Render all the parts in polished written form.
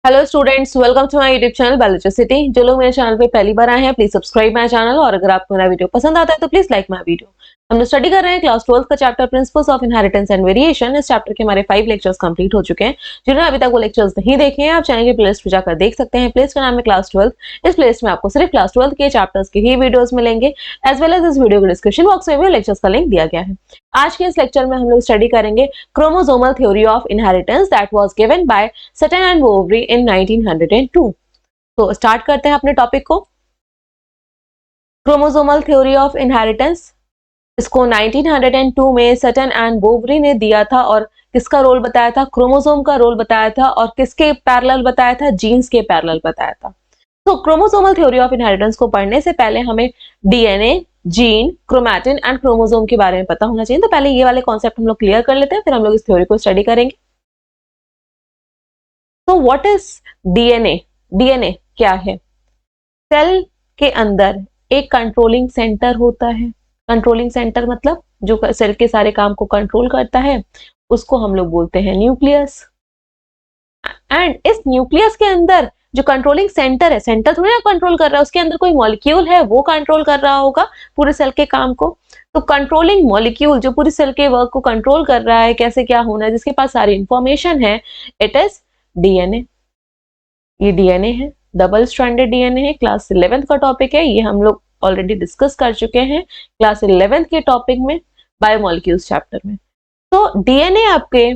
Hello students, welcome to my YouTube channel Biologicity. जो लोग मेरे चैनल पे पहली बार आए हैं प्लीज सब्सक्राइब माय चैनल, और अगर आपको मेरा वीडियो पसंद आता है तो प्लीज लाइक माय वीडियो। हम लोग स्टडी कर रहे हैं क्लास 12 का chapter principles of inheritance and variation. इस चैप्टर के हमारे 5 लेक्चर्स कंप्लीट हो चुके हैं। जिन्होंने अभी तक वो लेक्चर्स नहीं देखे हैं आप चैनल की प्लेलिस्ट पे जाकर देख सकते हैं। प्लेलिस्ट का नाम है क्लास 12। इस प्लेलिस्ट में आपको सिर्फ क्लास 12 के चैप्टर्स के ही वीडियोस मिलेंगे, एज वेल एज इस वीडियो के डिस्क्रिप्शन बॉक्स में भी लेक्चर्स का लिंक दिया गया है। आज के इस लेक्चर में हम लोग स्टडी करेंगे chromosomal theory of inheritance that was given by Sutton and Boveri in 1902। तो स्टार्ट करते हैं अपने टॉपिक को। क्रोमोसोमल थ्योरी ऑफ इनहेरिटेंस, इसको 1902 में सटन एंड वोवरी ने दिया था, और किसका रोल बताया था? क्रोमोसोम का रोल बताया था, और किसके पैरेलल बताया था? जीन्स के पैरेलल बताया था। तो क्रोमोसोमल थ्योरी ऑफ इनहेरिटेंस को पढ़ने से पहले हमें DNA, gene, chromatin and chromosome के बारे में पता होना चाहिए। तो पहले ये वाले कॉन्सेप्ट हम लोग क्लियर कर लेते हैं, फिर हम लोग इस थ्योरी को स्टडी करेंगे। तो व्हाट इज डीएनए? डीएनए क्या है? सेल के अंदर एक कंट्रोलिंग सेंटर होता है। कंट्रोलिंग सेंटर मतलब जो सेल के सारे काम को कंट्रोल करता है, उसको हम लोग बोलते हैं न्यूक्लियस। एंड इस न्यूक्लियस के अंदर जो कंट्रोलिंग सेंटर है, सेंटर थोड़ी ना कंट्रोल कर रहा है, उसके अंदर कोई मॉलिक्यूल है वो कंट्रोल कर रहा होगा पूरे सेल के काम को। तो कंट्रोलिंग मॉलिक्यूल जो पूरी सेल के वर्क को कंट्रोल कर रहा है, कैसे क्या होना है, जिसके पास सारी इंफॉर्मेशन है, इट इज डीएनए। ये डीएनए है, डबल स्ट्रैंडेड डीएनए है। क्लास 11th का टॉपिक है, ये हम लोग ऑलरेडी डिस्कस कर चुके हैं क्लास 11th के टॉपिक में, बायोमोलिक्यूल्स चैप्टर में। तो डीएनए आपके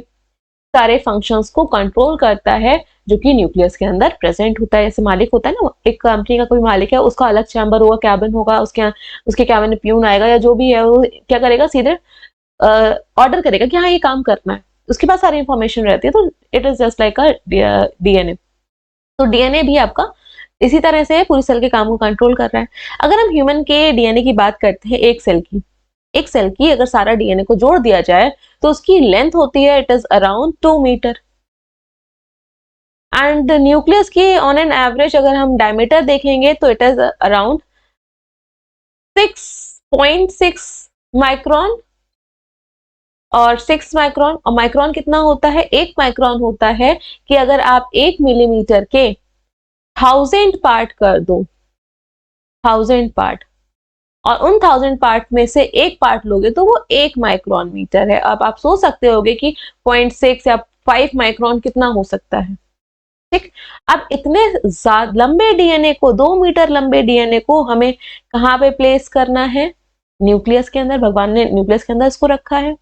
सारे फंक्शंस को कंट्रोल करता है जो कि न्यूक्लियस के अंदर प्रेजेंट होता है। जैसे मालिक होता है ना, एक कंपनी का कोई मालिक है, उसका अलग चैम्बर होगा, कैबिन होगा, उसके कैबिन में प्यून आएगा या जो भी है, वो क्या करेगा? सीधे ऑर्डर करेगा कि हाँ ये काम करना है। उसके पास सारी इंफॉर्मेशन रहती है। तो it is just like a DNA. तो डीएनए भी आपका इसी तरह से पूरी सेल के काम को कंट्रोल कर रहा है। अगर हम ह्यूमन के डीएनए की बात करते हैं, एक सेल की अगर सारा डीएनए को जोड़ दिया जाए तो उसकी लेंथ होती है, it is around 2 metre. And nucleus की ऑन एन एवरेज अगर हम डायमीटर देखेंगे तो इट इज अराउंड 6.6 माइक्रोन। और 6 माइक्रोन, और माइक्रोन कितना होता है? 1 माइक्रोन होता है कि अगर आप 1 मिलीमीटर के 1000 पार्ट कर दो, 1000 पार्ट, और उन 1000 पार्ट में से एक पार्ट लोगे तो वो 1 माइक्रोन मीटर है। अब आप सोच सकते होगे कि 0.6 या 5 माइक्रोन कितना हो सकता है। ठीक, अब इतने लंबे डीएनए को, 2 मीटर लंबे डीएनए को हमें कहाँ पे प्लेस करना है? न्यूक्लियस के अंदर। भगवान ने न्यूक्लियस के अंदर इसको रखा है।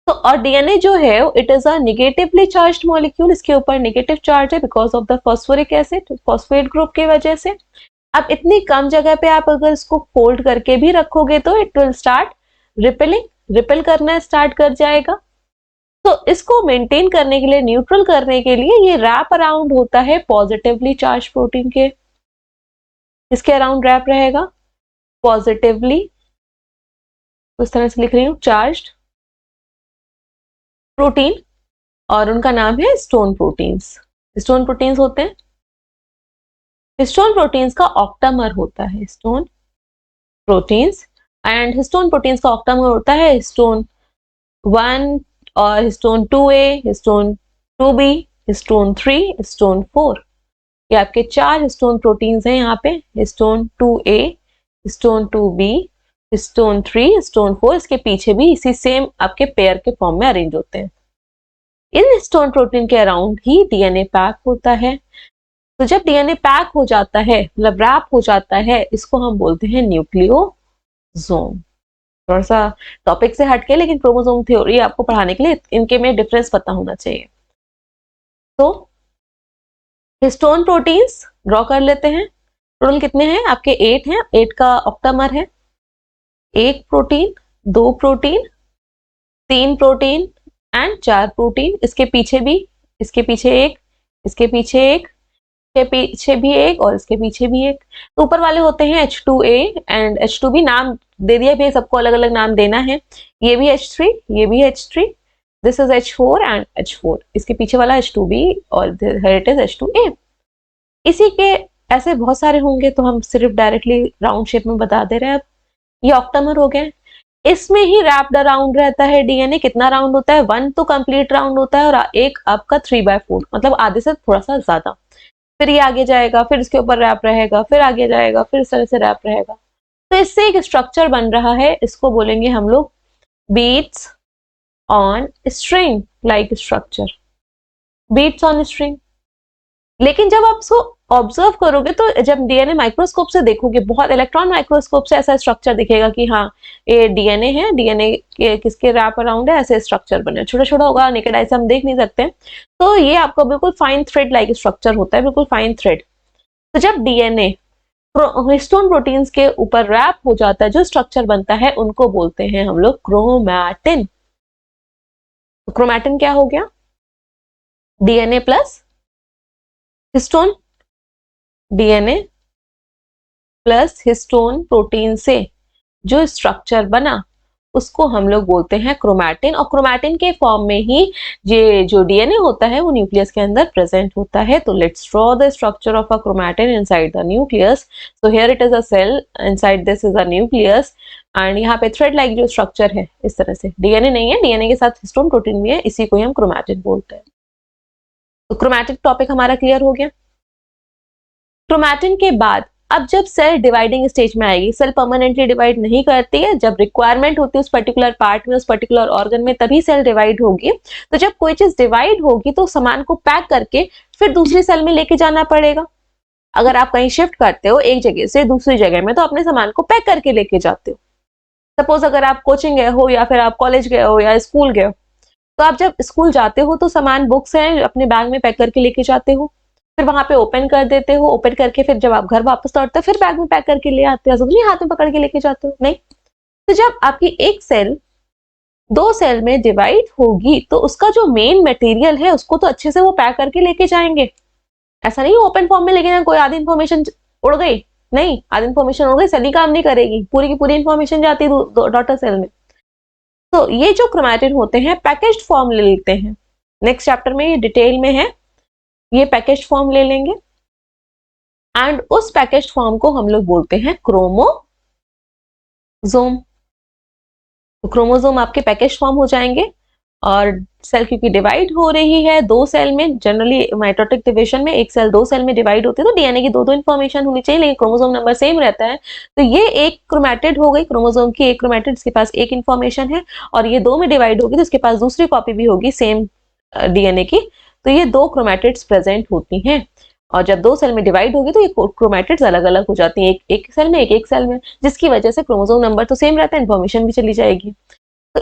तो और डीएनए जो है it is a negatively charged molecule, इसके ऊपर नेगेटिव चार्ज है because of the phosphoric acid, phosphate group की वजह से। अब इतनी कम जगह पे आप अगर इसको फोल्ड करके भी रखोगे तो it will start repelling, repel करना स्टार्ट कर जाएगा। तो इसको मेंटेन करने के लिए, न्यूट्रल करने के लिए ये रैप अराउंड होता है पॉजिटिवली चार्ज प्रोटीन के। इसके अराउंड रैप रहेगा पॉजिटिवली, उस तरह से लिख रही हूं, चार्ज्ड प्रोटीन, और उनका नाम है हिस्टोन प्रोटीन्स। हिस्टोन प्रोटीन्स होते हैं, हिस्टोन प्रोटीन्स का ऑक्टामर होता है histone proteins. And histone proteins का ऑक्टामर होता है हिस्टोन 1 और histone 2A, histone 2B, histone 3, histone 4। ये आपके 4 हिस्टोन प्रोटीन्स हैं यहाँ पे, histone 2A, histone 2B, histone 3, histone 4। इसके पीछे भी इसी सेम आपके पेयर के फॉर्म में अरेंज होते हैं। इन हिस्टोन प्रोटीन के अराउंड ही डीएनए पैक होता है। तो जब डीएनए पैक हो जाता है, मतलब रैप हो जाता है, इसको हम बोलते हैं न्यूक्लियोसोम। थोड़ा सा टॉपिक से हटके, लेकिन क्रोमोसोम थ्योरी आपको पढ़ाने के लिए इनके में डिफरेंस पता होना चाहिए। तो हिस्टोन प्रोटीन्स ड्रॉ कर लेते हैं। टोटल कितने हैं आपके? 8 हैं। 8 का ऑक्टामर है 1 protein, 2 protein, 3 protein and 4 protein. इसके पीछे भी, इसके पीछे एक, इसके पीछे एक, के पीछे भी एक, और इसके पीछे भी एक। तो ऊपर वाले होते हैं H2A एंड H2B। नाम दे दिया भी, सबको अलग अलग नाम देना है। ये भी H3, ये भी H3, this is H4 and H4। इसके पीछे वाला H2B और इट इज H2A। इसी के ऐसे बहुत सारे होंगे, तो हम सिर्फ डायरेक्टली राउंड शेप में बता दे रहे हैं। अब ये ऑक्टामर हो गए। इसमें ही रैप्ड अराउंड रहता है डीएनए। कितना राउंड होता है? 1 तो कंप्लीट राउंड होता है और एक आपका 3/4, मतलब आधे से थोड़ा सा ज्यादा। फिर ये आगे जाएगा, फिर इसके ऊपर रैप रहेगा, फिर आगे जाएगा, फिर इस तरह से रैप रहेगा। तो इससे एक स्ट्रक्चर बन रहा है, इसको बोलेंगे हम लोग beads on string like structure, beads on string. लेकिन जब आप इसको ऑब्जर्व करोगे तो जब डीएनए माइक्रोस्कोप से देखोगे, बहुत इलेक्ट्रॉन माइक्रोस्कोप से ऐसा स्ट्रक्चर दिखेगा कि हाँ ये डीएनए है, डीएनए के किसके रैप अराउंड है, ऐसे स्ट्रक्चर बने। छोटा छोटा होगा, नेकेड आई से हम देख नहीं सकते, तो ये आपका बिल्कुल फाइन थ्रेड लाइक स्ट्रक्चर होता है, बिल्कुल फाइन थ्रेड। तो जब डीएनए हिस्टोन प्रोटीन्स के ऊपर रैप हो जाता है, जो स्ट्रक्चर बनता है उनको बोलते हैं हम लोग क्रोमैटिन। तो क्रोमैटिन क्या हो गया? DNA plus histone, DNA plus histone protein से जो स्ट्रक्चर बना उसको हम लोग बोलते हैं क्रोमैटिन। और क्रोमैटिन के फॉर्म में ही ये जो डीएनए होता है वो न्यूक्लियस के अंदर प्रेजेंट होता है। तो let's draw the structure of a chromatin inside the nucleus. So here it is a cell, inside this is a nucleus, and यहाँ पे थ्रेड लाइक जो स्ट्रक्चर है इस तरह से। डीएनए नहीं है, डीएनए के साथ हिस्टोन प्रोटीन भी है, इसी को हम क्रोमैटिन बोलते हैं। तो क्रोमैटिन टॉपिक हमारा क्लियर हो गया। क्रोमैटिन के बाद अब जब सेल डिवाइडिंग स्टेज में आएगी, सेल परमानेंटली डिवाइड नहीं करती है, जब रिक्वायरमेंट होती है उस पर्टिकुलर पार्ट में, उस पर्टिकुलर ऑर्गन में, तभी सेल डिवाइड होगी। तो जब कोई चीज डिवाइड होगी तो सामान को पैक करके फिर दूसरी सेल में लेके जाना पड़ेगा। अगर आप कहीं शिफ्ट करते हो एक जगह से दूसरी जगह में, तो अपने सामान को पैक करके लेके जाते हो। सपोज अगर आप कोचिंग गए हो या फिर आप कॉलेज गए हो या स्कूल गए हो, तो आप जब स्कूल जाते हो तो सामान, बुक्स हैं, अपने बैग में पैक करके लेके जाते हो, फिर वहां पे ओपन कर देते हो, ओपन करके फिर जब आप घर वापस लौटते हो फिर बैग में पैक करके ले आते हो, ऐसा नहीं हाथ में पकड़ के लेके जाते हो, नहीं। तो जब आपकी एक सेल 2 सेल में डिवाइड होगी तो उसका जो मेन मटेरियल है उसको तो अच्छे से वो पैक करके लेके जाएंगे। ऐसा नहीं ओपन फॉर्म में लेके जाए, कोई आधी इन्फॉर्मेशन उड़ गई, नहीं, आधी इन्फॉर्मेशन उड़ गई, सेल ही काम नहीं करेगी, पूरी की पूरी इन्फॉर्मेशन जाती है डॉटर सेल में। तो ये जो क्रोमैटिन होते हैं पैकेज्ड फॉर्म ले लेते हैं। नेक्स्ट चैप्टर में ये डिटेल में है, ये पैकेज्ड फॉर्म ले लेंगे एंड उस पैकेज्ड फॉर्म को हम लोग बोलते हैं क्रोमोसोम। तो क्रोमोसोम आपके पैकेज्ड फॉर्म हो जाएंगे। और सेल क्योंकि डिवाइड हो रही है 2 सेल में, जनरली माइटोटिक डिवीजन में एक सेल 2 सेल में डिवाइड होती है, तो डीएनए की 2 इन्फॉर्मेशन होनी चाहिए, लेकिन क्रोमोसोम नंबर सेम रहता है। तो ये एक क्रोमैटिड हो गई, क्रोमोसोम की एक क्रोमैटिड, इसके पास एक इन्फॉर्मेशन है, और ये 2 में डिवाइड होगी तो इसके पास दूसरी कॉपी भी होगी सेम डीएनए की। तो ये 2 क्रोमैटिड्स प्रेजेंट होती हैं। और जब 2 सेल में डिवाइड होगी तो ये क्रोमैटिड्स अलग अलग हो जाती हैं, एक सेल में, एक सेल में, जिसकी वजह से क्रोमोसोम नंबर तो सेम रहता है, इन्फॉर्मेशन भी चली जाएगी। तो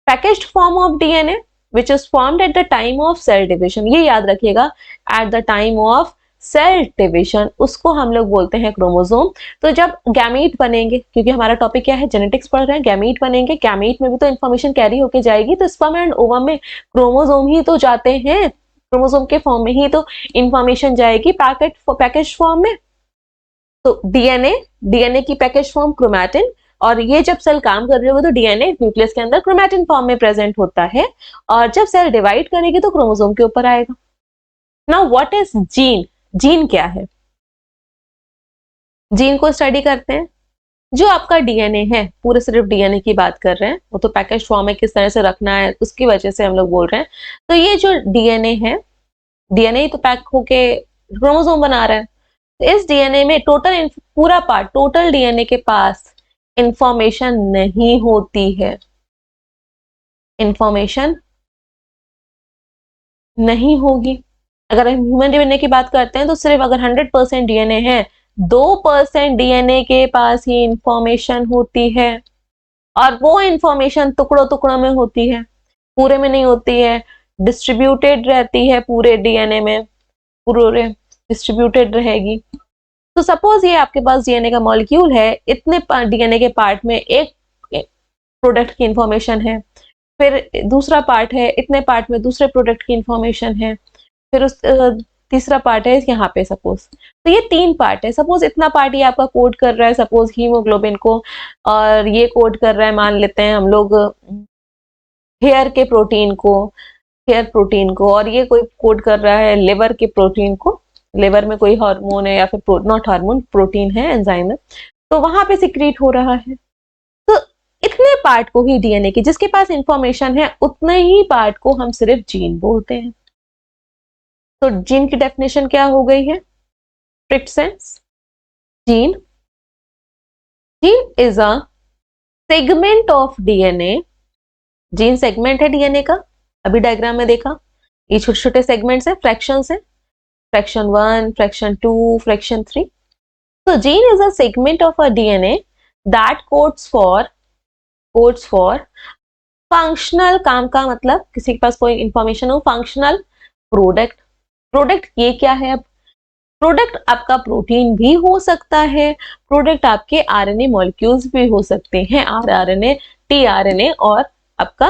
packaged form of DNA which is formed at the time of cell division, ये याद रखिएगा, at the time of cell division, उसको हम लोग बोलते हैं क्रोमोसोम। तो जब गैमीट बनेंगे, क्योंकि हमारा टॉपिक क्या है, जेनेटिक्स पढ़ रहे हैं, गैमीट बनेंगे, गैमीट में भी तो इन्फॉर्मेशन कैरी होके जाएगी, तो स्पर्म एंड ओवम में क्रोमोसोम ही तो जाते हैं, क्रोमोसोम के फॉर्म में ही तो इन्फॉर्मेशन जाएगी पैकेज फॉर्म में। तो डीएनए की पैकेज फॉर्म क्रोमैटिन, और ये जब सेल काम कर रही होगी तो डीएनए न्यूक्लियस के अंदर क्रोमैटिन फॉर्म में प्रेजेंट होता है, और जब सेल डिवाइड करेगी तो क्रोमोसोम के ऊपर आएगा। Now what is gene? Gene क्या है? जीन को स्टडी करते हैं। जो आपका डीएनए है, पूरे सिर्फ डीएनए की बात कर रहे हैं, वो तो पैकेज फॉर्म में किस तरह से रखना है उसकी वजह से हम लोग बोल रहे हैं। तो ये जो डीएनए है, डीएनए ही तो पैक होके क्रोमोसोम बना रहा है। तो इस डीएनए में टोटल पूरा पार्ट, टोटल डीएनए के पास इंफॉर्मेशन नहीं होती है, इंफॉर्मेशन नहीं होगी। अगर हम ह्यूमन डीएनए की बात करते हैं तो सिर्फ अगर 100% डीएनए है, 2% डीएनए के पास ही इंफॉर्मेशन होती है, और वो इंफॉर्मेशन टुकड़ों टुकड़ों में होती है, पूरे में नहीं होती है, डिस्ट्रीब्यूटेड रहती है पूरे डीएनए में, पूरे डिस्ट्रीब्यूटेड रहेगी। तो सपोज ये आपके पास डीएनए का मॉलिक्यूल है, इतने डीएनए के पार्ट में एक प्रोडक्ट की इंफॉर्मेशन है, फिर दूसरा पार्ट है, इतने पार्ट में दूसरे प्रोडक्ट की इंफॉर्मेशन है, फिर उस तीसरा पार्ट है यहाँ पे सपोज। तो ये 3 पार्ट है। सपोज इतना पार्ट ये आपका कोड कर रहा है, सपोज हीमोग्लोबिन को, और ये कोड कर रहा है, मान लेते हैं हम लोग हेयर के प्रोटीन को, हेयर प्रोटीन को, और ये कोई कोड कर रहा है लिवर के प्रोटीन को, लिवर में कोई हार्मोन है या फिर नॉट हार्मोन, प्रोटीन है, एंजाइम है, तो वहां पे सिक्रीट हो रहा है। तो इतने पार्ट को ही डीएनए की जिसके पास इंफॉर्मेशन है उतने ही पार्ट को हम सिर्फ जीन बोलते हैं। तो जीन की डेफिनेशन क्या हो गई है? Strict sense, gene is a segment of DNA. Gene segment है डीएनए का, अभी डायग्राम में देखा, ये छोटे छोटे सेगमेंट्स है, फ्रैक्शंस है, फ्रैक्शन 1, फ्रैक्शन 2, फ्रैक्शन 3। तो gene is a segment of a DNA that codes for functional, काम का मतलब किसी के पास कोई इंफॉर्मेशन हो, फंक्शनल प्रोडक्ट ये क्या है? अब प्रोडक्ट आपका प्रोटीन भी हो सकता है, प्रोडक्ट आपके आरएनए मॉलिक्यूल्स भी हो सकते हैं, आरआरएनए, टीआरएनए और आपका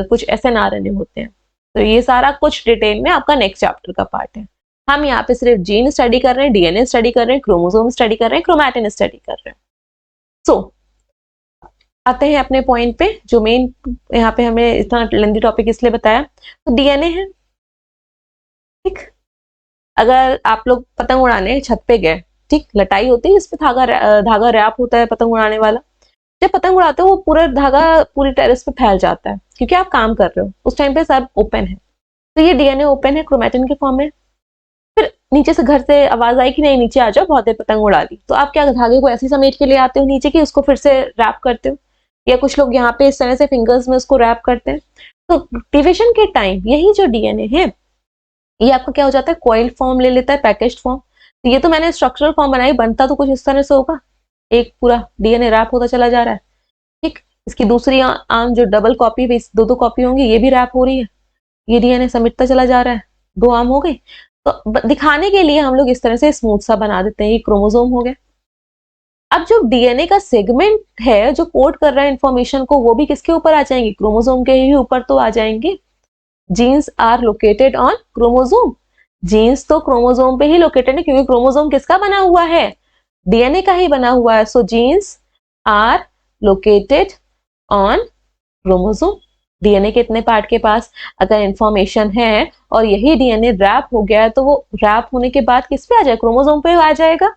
कुछ एसएनआरएनए होते हैं। तो ये सारा कुछ डिटेल में आपका नेक्स्ट चैप्टर का पार्ट है। हम यहाँ पे सिर्फ जीन स्टडी कर रहे हैं, डीएनए स्टडी कर रहे हैं, क्रोमोसोम स्टडी कर रहे हैं, क्रोमैटिन स्टडी कर रहे हैं। सो आते हैं अपने पॉइंट पे, जो मेन यहाँ पे हमें इतना लेंथी टॉपिक इसलिए बताया। तो डीएनए है, ठीक। अगर आप लोग पतंग उड़ाने छत पे गए, ठीक, लटाई होती है, इसपे धागा रैप होता है पतंग उड़ाने वाला। जब पतंग उड़ाते हो वो पूरा धागा पूरी टेरेस पे फैल जाता है क्योंकि आप काम कर रहे हो, उस टाइम पे सब ओपन है। तो ये डीएनए ओपन है, क्रोमैटिन के फॉर्म में। फिर नीचे से घर से आवाज आई कि नहीं नीचे आ जाओ, बहुत देर पतंग उड़ा ली, तो आप क्या धागे को ऐसे समेट के ले आते हो नीचे की, उसको फिर से रैप करते हो, या कुछ लोग यहाँ पे इस तरह से फिंगर्स में उसको रैप करते हैं। तो डिविजन के टाइम यही जो डीएनए है ये आपका क्या हो जाता है, कॉइल्ड फॉर्म ले लेता है, पैकेज्ड फॉर्म। तो ये तो मैंने स्ट्रक्चरल फॉर्म बनाई, बनता तो कुछ इस तरह से होगा, एक पूरा डीएनए रैप होता चला जा रहा है, ठीक। इसकी दूसरी आर्म जो डबल कॉपी, दो कॉपी होंगी, ये भी रैप हो रही है, ये डीएनए समेटता चला जा रहा है, 2 आर्म हो गई। तो दिखाने के लिए हम लोग इस तरह से स्मूथ सा बना देते हैं, ये क्रोमोसोम हो गया। अब जो डीएनए का सेगमेंट है जो कोड कर रहा है इंफॉर्मेशन को, वो भी किसके ऊपर आ जाएंगे, क्रोमोसोम के ही ऊपर तो आ जाएंगे। Genes are located on chromosome, genes तो क्रोमोसोम पे ही लोकेटेड है क्योंकि क्रोमोसोम किसका बना हुआ है, डीएनए का ही बना हुआ है। So genes are located on chromosome. DNA के इतने पार्ट के पास अगर इंफॉर्मेशन है और यही डीएनए रैप हो गया है तो वो रैप होने के बाद किस पे आ जाएगा, क्रोमोसोम पे आ जाएगा।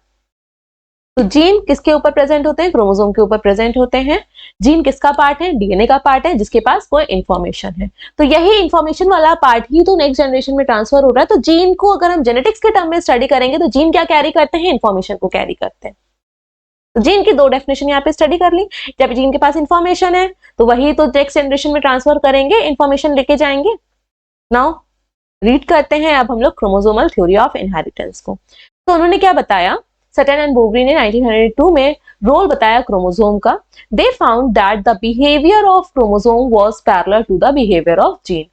तो जीन किसके ऊपर प्रेजेंट होते हैं, क्रोमोसोम के ऊपर प्रेजेंट होते हैं। जीन किसका पार्ट है, डीएनए का पार्ट है जिसके पास कोई इंफॉर्मेशन है। तो यही इंफॉर्मेशन वाला पार्ट ही तो नेक्स्ट जनरेशन में ट्रांसफर हो रहा है। तो जीन को अगर हम जेनेटिक्स के टर्म में स्टडी करेंगे तो जीन क्या कैरी करते हैं, इंफॉर्मेशन को कैरी करते हैं। तो जीन की 2 डेफिनेशन यहाँ पे स्टडी कर ली। जब जीन के पास इंफॉर्मेशन है तो वही तो नेक्स्ट जनरेशन में ट्रांसफर करेंगे, इंफॉर्मेशन लेके जाएंगे। नाउ रीड करते हैं अब हम लोग क्रोमोसोमल थ्योरी ऑफ इनहेरिटेंस को। तो उन्होंने क्या बताया, सटन एंड बोवरी ने 1902 में रोल बताया क्रोमोसोम का। They found that the behaviour of chromosome was parallel to the behaviour of gene.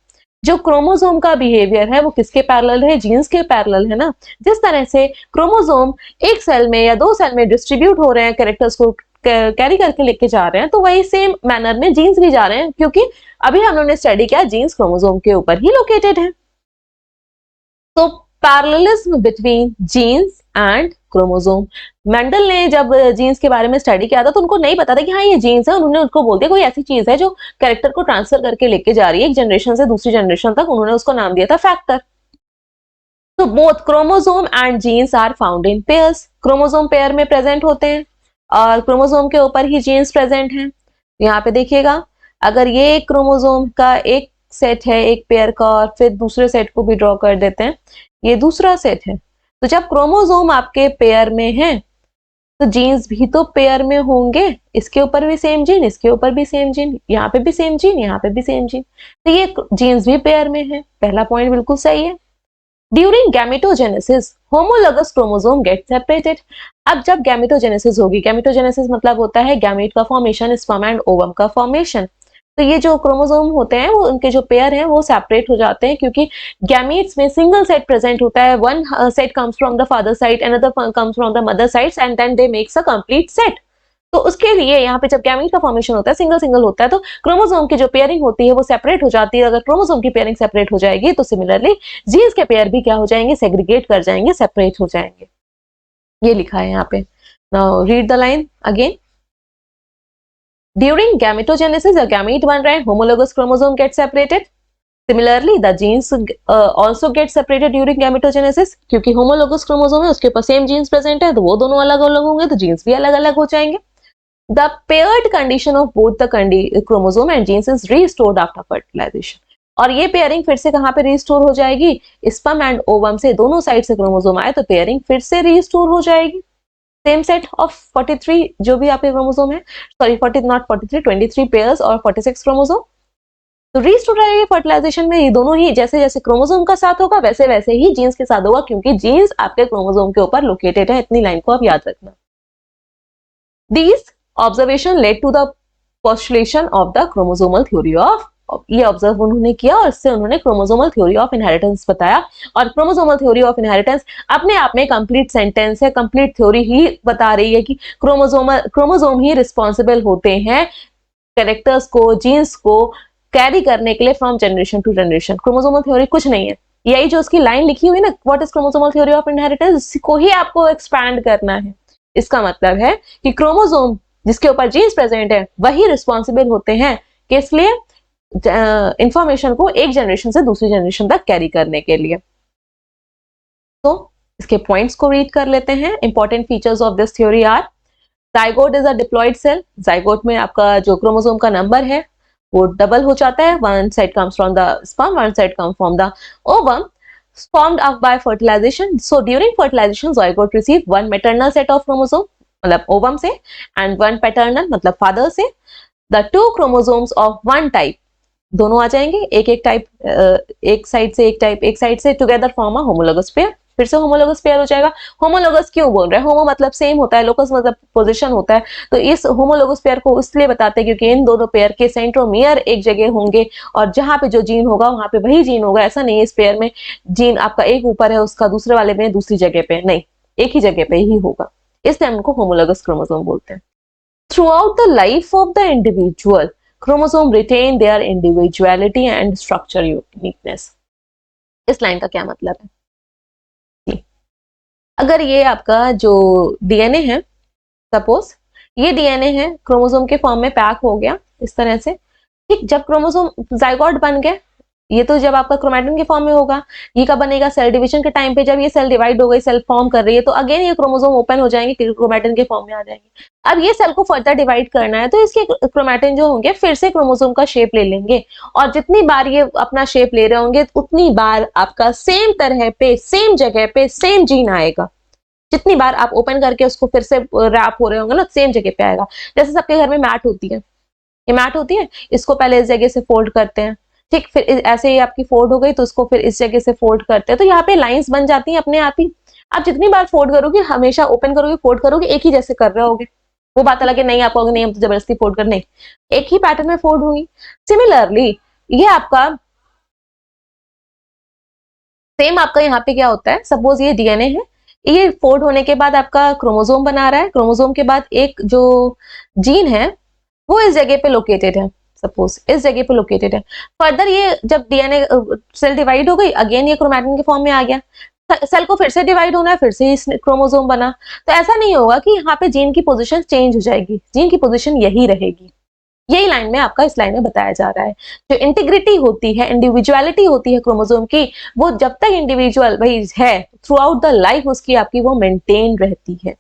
जो क्रोमोसोम का बिहेवियर है वो किसके पैरेलल है, जीन्स के पैरेलल है ना। जिस तरह से क्रोमोसोम एक सेल में या 2 सेल में डिस्ट्रीब्यूट हो रहे हैं, कैरेक्टर्स को कैरी करके लेके जा रहे हैं, तो वही सेम मैनर में जीन्स भी जा रहे हैं, क्योंकि अभी हम लोगों ने स्टडी किया जीन्स क्रोमोसोम के ऊपर ही लोकेटेड है। तो parallelism between genes and chromosome. Mendel ने जब जीन्स के बारे में स्टडी किया था तो उनको नहीं पता था कि हाँ ये जीन्स है, उन्होंने उसको बोल दिया कोई ऐसी चीज है जो कैरेक्टर को ट्रांसफर करके लेके जा रही है एक जनरेशन से दूसरी जनरेशन तक, उन्होंने उसको नाम दिया था फैक्टर। तो both chromosome and genes are found in pairs. Chromosome pair में प्रेजेंट होते हैं और क्रोमोसोम के ऊपर ही जीन्स प्रेजेंट हैं। यहाँ पे देखिएगा, अगर ये क्रोमोसोम का एक सेट है एक पेयर का, और फिर दूसरे सेट को भी ड्रॉ कर देते हैं, ये दूसरा सेट है। तो जब क्रोमोसोम आपके पेयर में है तो जीन्स भी तो पेयर में होंगे, इसके ऊपर भी सेम जीन, इसके ऊपर भी सेम जीन, यहाँ पे भी सेम जीन, यहाँ पे भी सेम जीन, तो ये जीन्स भी पेयर में है। पहला पॉइंट बिल्कुल सही है। During gametogenesis homologous chromosome get separated. अब जब गैमेटोजेनेसिस होगी, गैमेटोजेनेसिस मतलब होता है गैमेट का फॉर्मेशन, स्पर्म एंड ओवम का फॉर्मेशन। तो ये जो क्रोमोसोम होते हैं वो उनके जो पेयर हैं वो सेपरेट हो जाते हैं, क्योंकि गैमेट्स में सिंगल सेट प्रेजेंट होता है। One set comes from the father side, another comes from the mother side, and then they makes a complete set. तो उसके लिए यहाँ पे जब गैमेट का फॉर्मेशन होता है सिंगल सिंगल होता है, तो क्रोमोसोम की जो पेयरिंग होती है वो सेपरेट हो जाती है। अगर क्रोमोसोम की पेयरिंग सेपरेट हो जाएगी तो सिमिलरली जीन्स के पेयर भी क्या हो जाएंगे, सेग्रीगेट कर जाएंगे, सेपरेट हो जाएंगे। ये लिखा है यहाँ पे। Now read the line again. During gametogenesis, a gamete बन रहा है, homologous chromosome gets separated. Similarly, the genes also get separated during gametogenesis, क्योंकि homologous chromosome है उसके ऊपर सेम जीन्स प्रेजेंट है, तो वो दोनों अलग अलग होंगे तो जीन्स भी अलग अलग हो जाएंगे। The paired condition of both the chromosome and genes is restored after fertilization. और ये पेयरिंग फिर से कहाँ पे रिस्टोर हो जाएगी? स्पर्म एंड ओवम से दोनों साइड से क्रोमोसोम आए तो पेयरिंग फिर से रिस्टोर हो जाएगी. सेम सेट ऑफ 43 जो भी आपके क्रोमोसोम है, सॉरी 40 नॉट 43, 23 पेयर्स और 46 क्रोमोसोम. तो रिस्टोर रहेगी फर्टिलाइजेशन में. ये दोनों ही जैसे जैसे क्रोमोसोम का साथ होगा वैसे वैसे ही जीन्स के साथ होगा, क्योंकि जीन्स आपके क्रोमोसोम के ऊपर लोकेटेड है. इतनी लाइन को आप याद रखना. These observation led to the postulation of the chromosomal theory of, ये ऑब्जर्व उन्होंने किया और इससे उन्होंने क्रोमोसोमल थ्योरी ऑफ इनहेरिटेंस बताया. और क्रोमोसोमल थ्योरी ऑफ इनहेरिटेंस अपने आप में कंप्लीट सेंटेंस है, कंप्लीट थ्योरी ही बता रही है कि क्रोमोसोम ही रिस्पॉन्सिबल होते हैं कैरेक्टर्स को, जीन्स को कैरी करने के लिए from generation to generation. Chromosomal theory कुछ नहीं है. यही जो उसकी लाइन लिखी हुई ना, what is chromosomal theory of inheritance, इसको ही आपको एक्सपैंड करना है. इसका मतलब है कि क्रोमोसोम जिसके ऊपर जीन्स प्रेजेंट है वही रिस्पॉन्सिबल होते हैं किस लिए? इंफॉर्मेशन को एक जनरेशन से दूसरी जनरेशन तक कैरी करने के लिए. तो इसके पॉइंट्स को रीड कर लेते हैं. Important features of this theory are: zygote is a diploid cell. Zygote में आपका जो क्रोमोसोम का नंबर है वो डबल हो जाता है. One side comes from the sperm, one side comes from the ovum, formed up by fertilization. So during fertilization zygote receive one maternal set of chromosome मतलब ovum से and one paternal मतलब father से. The two chromosomes of one type दोनों आ जाएंगे, एक एक type, एक side से एक टाइप, एक साइड से together form a homologous pair. फिर से होमोलोगस पेयर हो जाएगा. होमोलोगस क्यों बोल रहे हैं? होमो मतलब सेम होता है, लोकस मतलब पोजीशन होता है. तो इस होमोलोगस पेयर को इसलिए बताते हैं क्योंकि इन दोनों पेयर के सेंट्रोमियर एक जगह होंगे और जहां पे जो जीन होगा वहां पे वही जीन होगा. ऐसा नहीं है इस पेयर में जीन आपका एक ऊपर है उसका दूसरे वाले में दूसरी जगह पे, नहीं, एक ही जगह पे ही होगा. इसलिए हम उनको होमोलोगस क्रोमोसोम बोलते हैं. Throughout the life of the individual, chromosome retain their individuality and structure uniqueness. इस लाइन का क्या मतलब है? अगर ये आपका जो डीएनए है, सपोज ये डीएनए है क्रोमोसोम के फॉर्म में पैक हो गया इस तरह से, ठीक. जब क्रोमोसोम जाइगोट बन गए, ये तो जब आपका क्रोमैटिन के फॉर्म में होगा. ये कब बनेगा? सेल डिवीजन के टाइम पे. जब ये सेल डिवाइड हो गई, सेल फॉर्म कर रही है, तो अगेन ये क्रोमोसोम ओपन हो जाएंगे, क्रोमैटिन के फॉर्म में आ जाएंगे. अब ये सेल को फर्दर डिवाइड करना है तो इसके क्रोमैटिन जो होंगे फिर से क्रोमोसोम का शेप ले लेंगे. और जितनी बार ये अपना शेप ले रहे होंगे उतनी बार आपका सेम तरह पे, सेम जगह पे सेम जीन आएगा. जितनी बार आप ओपन करके उसको फिर से रैप हो रहे होंगे ना, सेम जगह पे आएगा. जैसे सबके घर में मैट होती है, ये मैट होती है, इसको पहले इस जगह से फोल्ड करते हैं, ठीक. फिर ऐसे ही आपकी फोल्ड हो गई तो उसको फिर इस जगह से फोल्ड करते हैं. तो यहाँ पे लाइंस बन जाती हैं अपने आप ही. आप जितनी बार फोल्ड करोगे, हमेशा ओपन करोगे फोल्ड करोगे, एक ही जैसे कर रहे होगे. वो बात अलग है, नहीं आप कहोगे नहीं हम तो जबरदस्ती फोल्ड कर, नहीं, एक ही पैटर्न में फोल्ड होंगी. सिमिलरली ये आपका सेम आपका यहाँ पे क्या होता है, सपोज ये डीएनए है, ये फोल्ड होने के बाद आपका क्रोमोसोम बना रहा है. क्रोमोसोम के बाद एक जो जीन है वो इस जगह पे लोकेटेड है, सपोज इस जगह पे लोकेटेड है. फर्दर ये जब डीएनए सेल डिवाइड हो गई, अगेन ये क्रोमैटिन के फॉर्म में आ गया. सेल को फिर से डिवाइड होना है, फिर से इस क्रोमोसोम बना. तो ऐसा नहीं होगा कि यहाँ पे जीन की पोजीशन चेंज हो जाएगी, जीन की पोजीशन यही रहेगी. यही लाइन में आपका इस लाइन में बताया जा रहा है. जो इंटीग्रिटी होती है, इंडिविजुअलिटी होती है क्रोमोसोम की, वो जब तक इंडिविजुअल भाई है थ्रू आउट द लाइफ उसकी आपकी वो मेंटेन रहती है.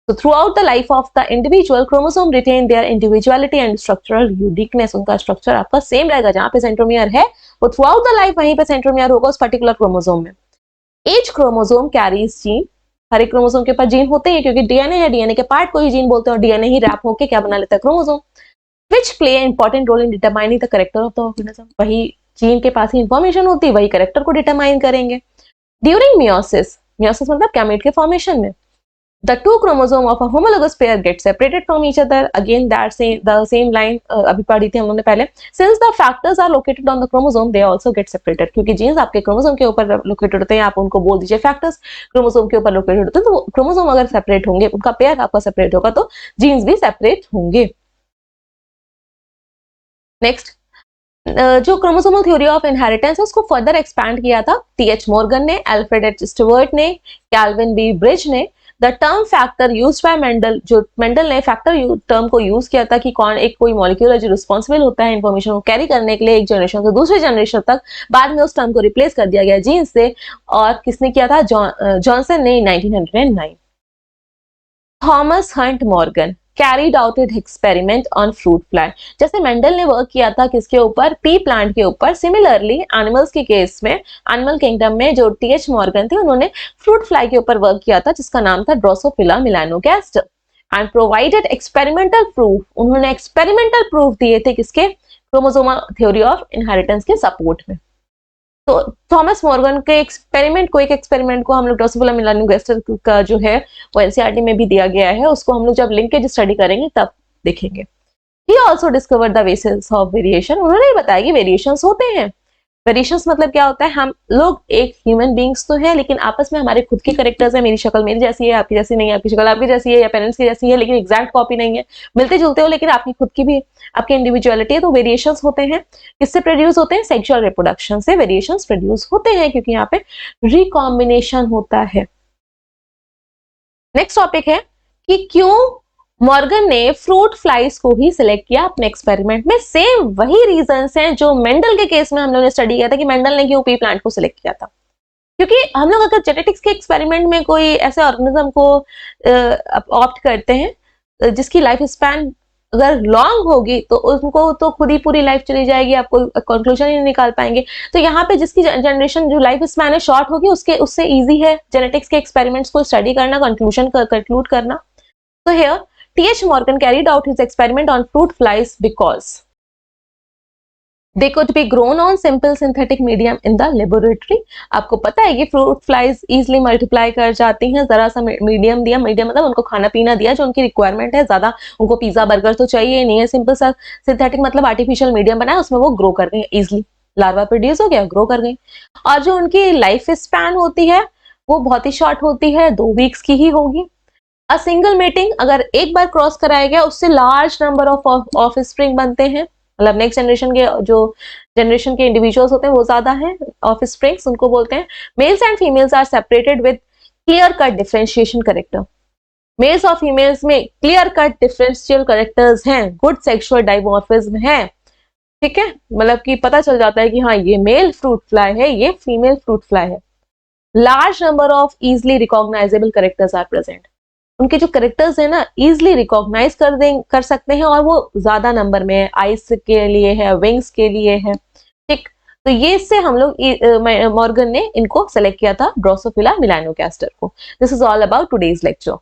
So throughout the life of the individual, chromosome retain their individuality and structural uniqueness. उनका स्ट्रक्चर आपका सेम रहेगा. जहां पे सेंट्रोमियर है वो throughout the life वहीं पे सेंट्रोमियर होगा उस पर्टिकुलर क्रोमोसोम में. Each chromosome carries gene. हर एक क्रोमोसोम के पास जीन होते हैं क्योंकि डीएनए है, डीएनए के पार्ट को ही जीन बोलते हैं और डीएनए ही रैप होके क्या बना लेता है? Chromosome. Which play an important role in determining the character of the organism. वही जीन के पास ही इंफॉर्मेशन होती है, वही कैरेक्टर को डिटरमाइन करेंगे. During meiosis, meiosis मतलब गैमेट के फॉर्मेशन में, the two chromosome of a homologous pair get separated from each other. Again the same line अभी पढ़ी थी हम लोगों ने पहले. Since the factors are located on the chromosome, they also get separated. क्योंकि जीन्स आपके क्रोमोसोम के ऊपर लोकेटेड होते हैं, आप उनको बोल दीजिए फैक्टर्स क्रोमोसोम के ऊपर लोकेटेड होते हैं. तो क्रोमोसोम अगर सेपरेट होंगे, उनका पेयर आपका सेपरेट होगा तो जीन्स भी सेपरेट होंगे. नेक्स्ट जो क्रोमोसोमल थ्योरी ऑफ इनहेरिटेंस है उसको फर्दर एक्सपैंड किया था टीएच मॉर्गन ने, अल्फ्रेड एच स्टुअर्ट ने, कैल्विन बी ब्रिज ने. The term factor used by Mendel, जो मेंडल ने फैक्टर टर्म को यूज किया था कि कौन एक कोई मॉलिक्यूल है जो रिस्पॉन्सिबल होता है इन्फॉर्मेशन को कैरी करने के लिए एक जनरेशन से दूसरे जनरेशन तक. बाद में उस टर्म को रिप्लेस कर दिया गया जीन से. और किसने किया था? जॉनसन ने 1909. Thomas Hunt Morgan, carried out it experiment on fruit fly. जैसे मेंडल ने वर्क किया था किसके ऊपर, पी प्लांट के ऊपर, सिमिलरली एनिमल्स के केस में, एनिमल किंगडम में जो टीएच मॉर्गन थे उन्होंने फ्रूट फ्लाई के ऊपर वर्क किया था जिसका नाम था Drosophila melanogaster and provided experimental proof. उन्होंने एक्सपेरिमेंटल प्रूफ दिए थे किसके, क्रोमोसोमल थ्योरी ऑफ इनहेरिटेंस के सपोर्ट में। तो थॉमस मॉर्गन के एक्सपेरिमेंट को, एक एक्सपेरिमेंट को हम लोग ड्रोसोफिला मेलानोगास्टर का जो है वो एनसीईआरटी में भी दिया गया है, उसको हम लोग जब लिंकेज स्टडी करेंगे तब देखेंगे। He also discovered the basis of variation. उन्होंने ही बताया कि वेरिएशंस होते हैं। वेरिएशंस मतलब क्या होता है, हम लोग एक ह्यूमन बींग्स तो है लेकिन आपस में हमारे खुद के करेक्टर्स है। मेरी शक्ल मेरी जैसी है, आपकी जैसी नहीं है, आपकी शक्ल आपकी जैसी है या पेरेंट्स की जैसी है लेकिन एग्जैक्ट कॉपी नहीं है, मिलते जुलते हो लेकिन आपकी खुद की भी आपकी इंडिविजुअलिटी है। तो वेरिएशंस होते हैं, किससे प्रोड्यूस होते हैं, सेक्सुअल रिप्रोडक्शन से वेरिएशंस प्रोड्यूस होते हैं क्योंकि यहाँ पे रिकॉम्बिनेशन होता है। नेक्स्ट टॉपिक है कि क्यों मॉर्गन ने फ्रूट फ्लाइज को ही सिलेक्ट किया अपने एक्सपेरिमेंट में। सेम वही रीजंस हैं जो मेंडल के केस में हम लोगों ने स्टडी किया था कि मेंडल ने क्यों पी प्लांट को सिलेक्ट किया था। क्योंकि हम लोग अगर जेनेटिक्स के एक्सपेरिमेंट में कोई ऐसे ऑर्गेनिज्म को ऑप्ट करते हैं जिसकी लाइफ स्पैन अगर लॉन्ग होगी तो उनको तो खुद ही पूरी लाइफ चली जाएगी, आपको कंक्लूजन ही नहीं निकाल पाएंगे। तो यहाँ पे जिसकी जनरेशन जो लाइफ स्पैन है शॉर्ट होगी उससे इजी है जेनेटिक्स के एक्सपेरिमेंट्स को स्टडी करना, कंक्लूड करना। तो here T.H. Morgan carried out his experiment on fruit flies because they could be grown on simple synthetic medium in the laboratory। आपको पता है कि फ्रूट फ्लाइज इजिली मल्टीप्लाई कर जाती हैं, जरा सा मीडियम दिया, मीडियम मतलब उनको खाना पीना दिया जो उनकी रिक्वायरमेंट है, ज्यादा उनको पिज्जा बर्गर तो चाहिए नहीं है, सिंपल सा सिंथेटिक मतलब आर्टिफिशियल मीडियम बनाया उसमें वो ग्रो कर गई इजिली, लार्वा प्रोड्यूस हो गया, ग्रो कर गई। और जो उनकी लाइफ स्पैन होती है वो बहुत ही शॉर्ट होती है, 2 वीक्स की ही होगी। अ सिंगल मेटिंग अगर एक बार क्रॉस कराया गया उससे लार्ज नंबर ऑफ स्प्रिंग बनते हैं, मतलब नेक्स्ट जनरेशन के जो जनरेशन के इंडिविजुअल्स होते हैं वो ज्यादा हैं, ऑफ स्प्रिंग्स उनको बोलते हैं। Males and females are separated with clear cut differentiation character. Males और फीमेल्स में क्लियर कट डिफरेंशियल करेक्टर्स हैं, गुड सेक्सुअल डाइमॉर्फिज्म है, ठीक है, मतलब कि पता चल जाता है कि हाँ ये मेल फ्रूट फ्लाई है, ये फीमेल फ्रूट फ्लाई है। Large number of easily recognisable characters are present. उनके जो करेक्टर्स है ना इजिली रिकॉग्नाइज कर सकते हैं और वो ज्यादा नंबर में है, आइस के लिए है, विंग्स के लिए है, ठीक। तो ये इससे हम लोग मॉर्गन ने इनको सेलेक्ट किया था ड्रोसोफिला मेलानोगास्टर को। This is all about today's lecture.